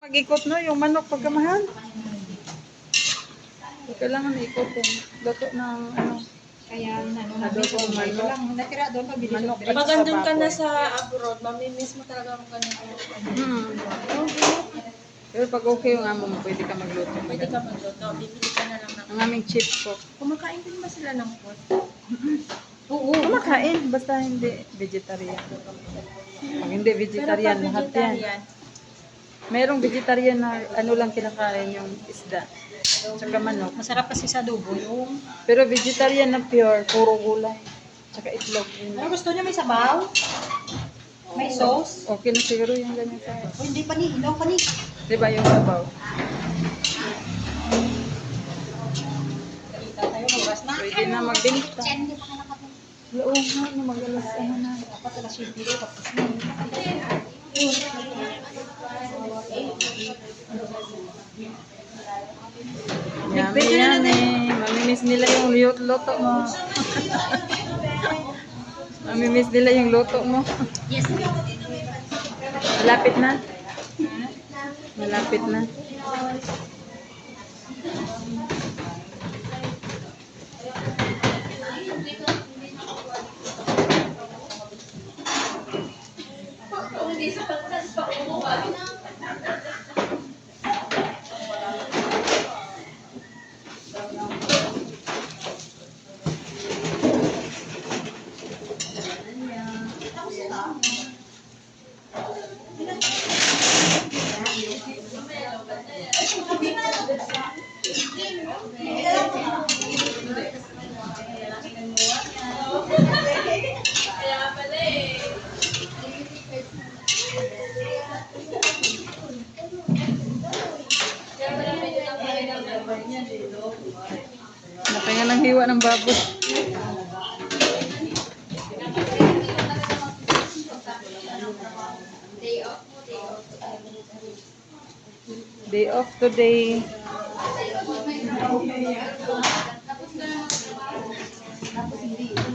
Mag-ikot no, yung manok pagkamahal. Kailangan ikot yung luto ng ano. Kaya Adobo ng manok. lang, natira doon pabili Manok sa at Pag saka andun ka na baboy. sa abroad, mamimiss mo talaga ang ganito. Pero pag okay yung amo mo, pwede ka magluto. Pwede ka magluto, bibili ka na lang ng... Ang aming chief cook. Kumakain din ba sila ng pork? Oo. Kumakain, basta hindi vegetarian. Pag hindi vegetarian, Pero pag lahat yan. vegetarian, Merong vegetarian na ano lang kinakain yung isda. Tsaka manok. Masarap kasi sa adobo yung... Pero vegetarian na pure, puro gulay. Tsaka itlog. Yun. Ano gusto niya, may sabaw? May sauce? Okay na siguro yung ganyan sa O hindi pa ni, ilaw pa ni. Diba yung sabaw? Kita tayo, oras na. Pwede na magbinta. Hindi pa ka nakapag. Oo nga, na mag-alas ano na. Dapat alas 7 tapos na. Yummy, yummy. Mamimiss nila yung luto mo. Mamimiss nila yung luto mo. Yes. Malapit na. Malapit na. Napahinga ng hiwa ng baboy. Day off today. Tapos hindi.